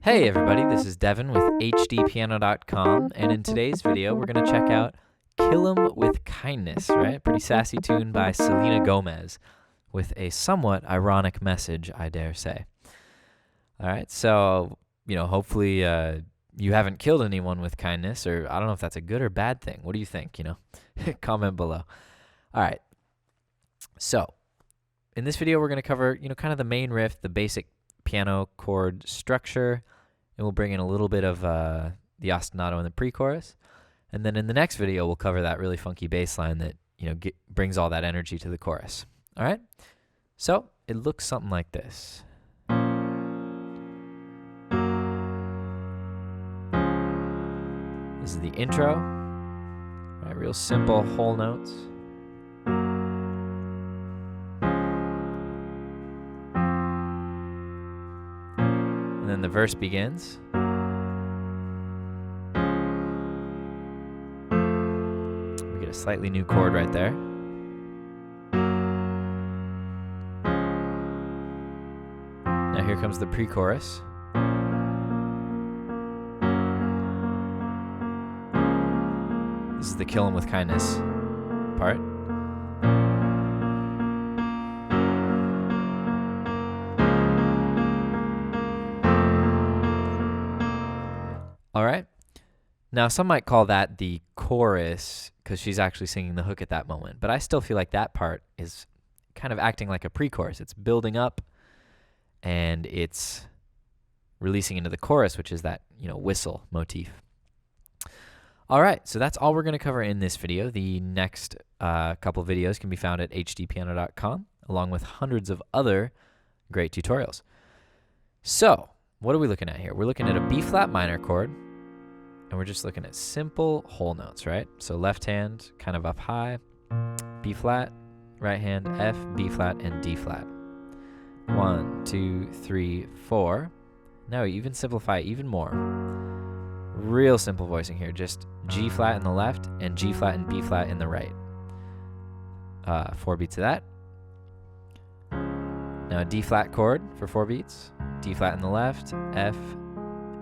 Hey everybody, this is Devin with HDpiano.com, and in today's video we're going to check out Kill 'Em With Kindness, right? Pretty sassy tune by Selena Gomez with a somewhat ironic message, I dare say. Alright, so, hopefully you haven't killed anyone with kindness, or I don't know if that's a good or bad thing. What do you think, Comment below. Alright, so in this video we're going to cover, kind of the main riff, the basic piano chord structure, and we'll bring in a little bit of the ostinato in the pre-chorus. And then in the next video, we'll cover that really funky bass line that, brings all that energy to the chorus. All right? So it looks something like this. This is the intro. All right, real simple whole notes. And then the verse begins. We get a slightly new chord right there. Now here comes the pre-chorus. This is the Kill 'Em With Kindness part. All right. Now, some might call that the chorus because she's actually singing the hook at that moment. But I still feel like that part is kind of acting like a pre-chorus. It's building up and it's releasing into the chorus, which is that, whistle motif. All right. So that's all we're going to cover in this video. The next couple videos can be found at hdpiano.com along with hundreds of other great tutorials. So what are we looking at here? We're looking at a B flat minor chord, and we're just looking at simple whole notes, right? So left hand kind of up high, B flat, right hand F, B flat, and D flat. 1, 2, 3, 4. Now even simplify even more. Real simple voicing here, just G flat in the left and G flat and B flat in the right. 4 beats of that. Now a D flat chord for 4 beats. D flat in the left, F,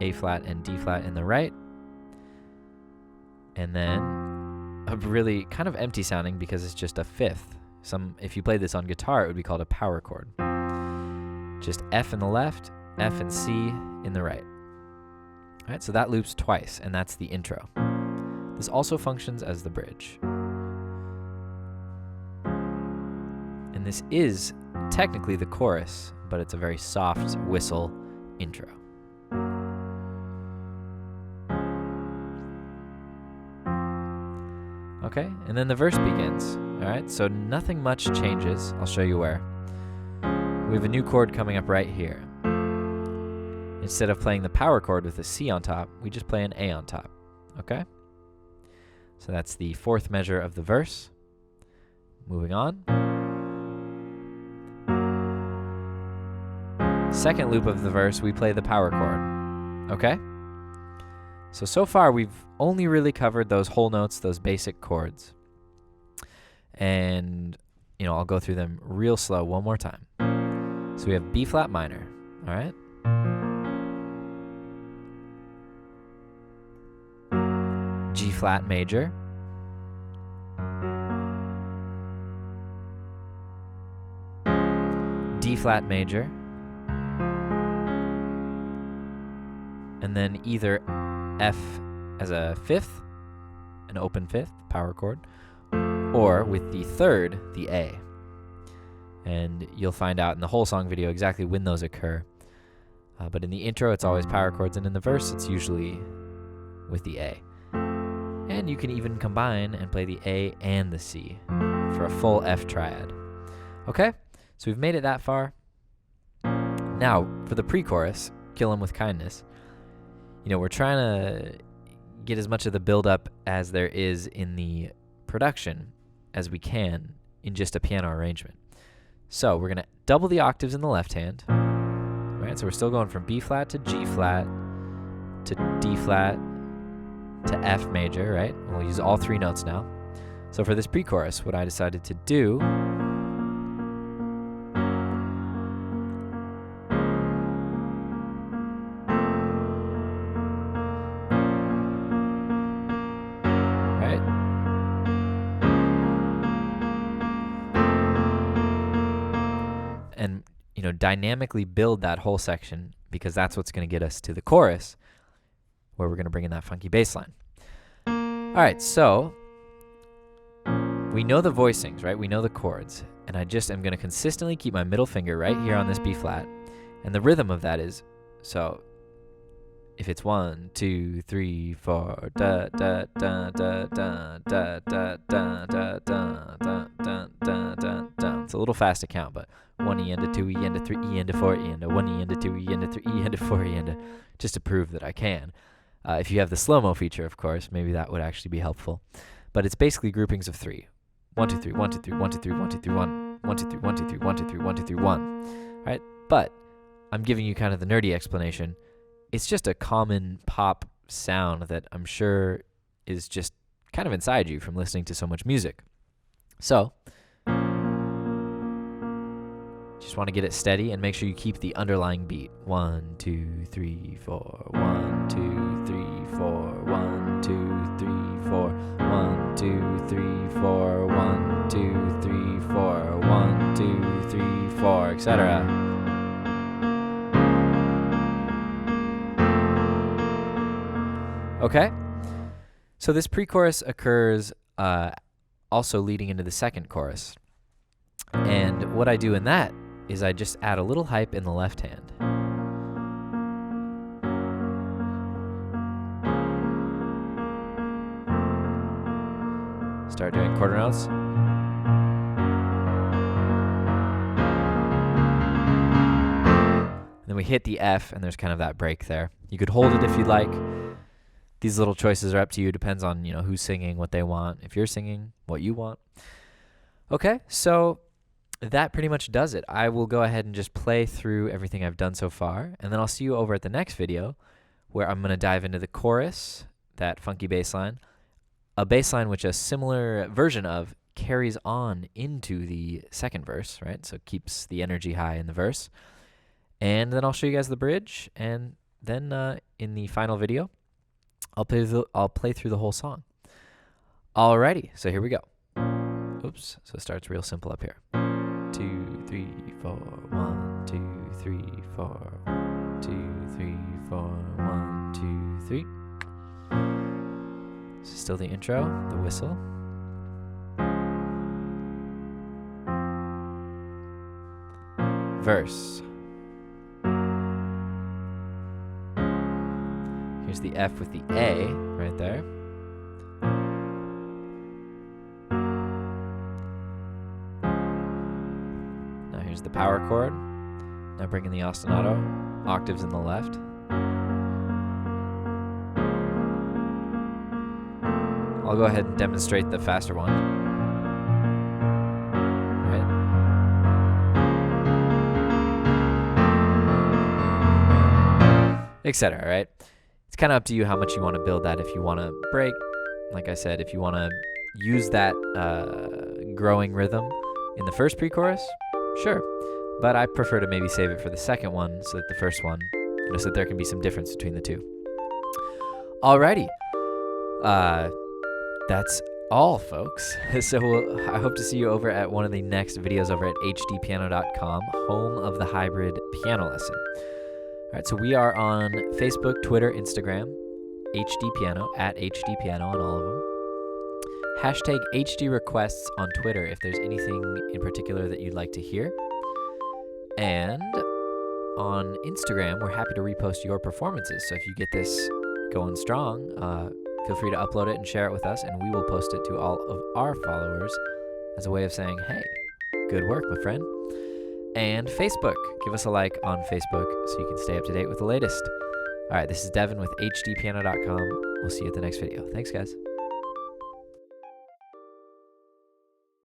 A flat, and D flat in the right. And then a really kind of empty sounding because it's just a fifth. If you played this on guitar, it would be called a power chord. Just F in the left, F and C in the right. All right, so that loops twice, and that's the intro. This also functions as the bridge. And this is technically the chorus, but it's a very soft whistle intro. Okay, and then the verse begins. All right, so nothing much changes. I'll show you where. We have a new chord coming up right here. Instead of playing the power chord with a C on top, we just play an A on top. Okay? So that's the fourth measure of the verse. Moving on. Second loop of the verse, we play the power chord. Okay? So far we've only really covered those whole notes, those basic chords. And, I'll go through them real slow one more time. So we have B flat minor, all right? G flat major. D flat major. And then either F as a fifth, an open fifth, power chord, or with the third, the A. And you'll find out in the whole song video exactly when those occur. But in the intro, it's always power chords, and in the verse, it's usually with the A. And you can even combine and play the A and the C for a full F triad. Okay, so we've made it that far. Now, for the pre-chorus, Kill 'Em With Kindness, we're trying to get as much of the build-up as there is in the production as we can in just a piano arrangement. So we're going to double the octaves in the left hand. Right? So we're still going from B flat to G flat to D flat to F major, right? We'll use all three notes now. So for this pre-chorus, what I decided to do dynamically build that whole section, because that's what's going to get us to the chorus, where we're going to bring in that funky bass line. All right, so we know the voicings, right? We know the chords, and I just am going to consistently keep my middle finger right here on this B flat, and the rhythm of that is, so if it's 1, 2, 3, 4, da da da da da da da da da da da da da da. It's a little fast to count, but 1 E into 2 E into 3 E into 4 E into 1 E into 2 E into 3 E into 4 E into, just to prove that I can. If you have the slow-mo feature, of course, maybe that would actually be helpful. But it's basically groupings of 3. 1, 2, 3, 1, 2, 3, 1, 2, 3, 1, 2, 3, 1, 1, 2, 3, 1, 2, 3, 1, 2, 3, 1, 2, 3, 1. Right? But I'm giving you kind of the nerdy explanation. It's just a common pop sound that I'm sure is just kind of inside you from listening to so much music. So, just want to get it steady and make sure you keep the underlying beat. 1, 2, 3, 4. 1, 2, 3, 4. 1, 2, 3, 4. 1, 2, 3, 4. 1, 2, 3, 4. 1, 2, 3, 4, etc. Okay, so this pre-chorus occurs also leading into the second chorus. And what I do in that is I just add a little hype in the left hand. Start doing quarter notes. And then we hit the F, and there's kind of that break there. You could hold it if you'd like. These little choices are up to you. Depends on, who's singing, what they want. If you're singing, what you want. Okay, so that pretty much does it. I will go ahead and just play through everything I've done so far, and then I'll see you over at the next video, where I'm going to dive into the chorus, that funky bass line, a bass line which a similar version of carries on into the second verse, right? So it keeps the energy high in the verse. And then I'll show you guys the bridge, and then in the final video, I'll play through the whole song. Alrighty, so here we go. Oops, so it starts real simple up here. 2, 3, 4, 1, 2, 3, 4, 2, 3, 4, 1, 2, 3. This is still the intro, the whistle. Verse. Here's the F with the A right there. Now here's the power chord. Now bringing the ostinato, octaves in the left. I'll go ahead and demonstrate the faster one. Right. Etc. Right? It's kind of up to you how much you want to build that. If you want to break, like I said, if you want to use that growing rhythm in the first pre-chorus, sure. But I prefer to maybe save it for the second one, so that the first one, so that there can be some difference between the two. Alrighty. That's all, folks. So I hope to see you over at one of the next videos over at HDpiano.com, home of the hybrid piano lesson. All right, so we are on Facebook, Twitter, Instagram, HDpiano, at HDpiano on all of them. Hashtag HD requests on Twitter if there's anything in particular that you'd like to hear. And on Instagram, we're happy to repost your performances. So if you get this going strong, feel free to upload it and share it with us, and we will post it to all of our followers as a way of saying, hey, good work, my friend. And Facebook. Give us a like on Facebook so you can stay up to date with the latest. All right, this is Devin with HDpiano.com. We'll see you at the next video. Thanks, guys.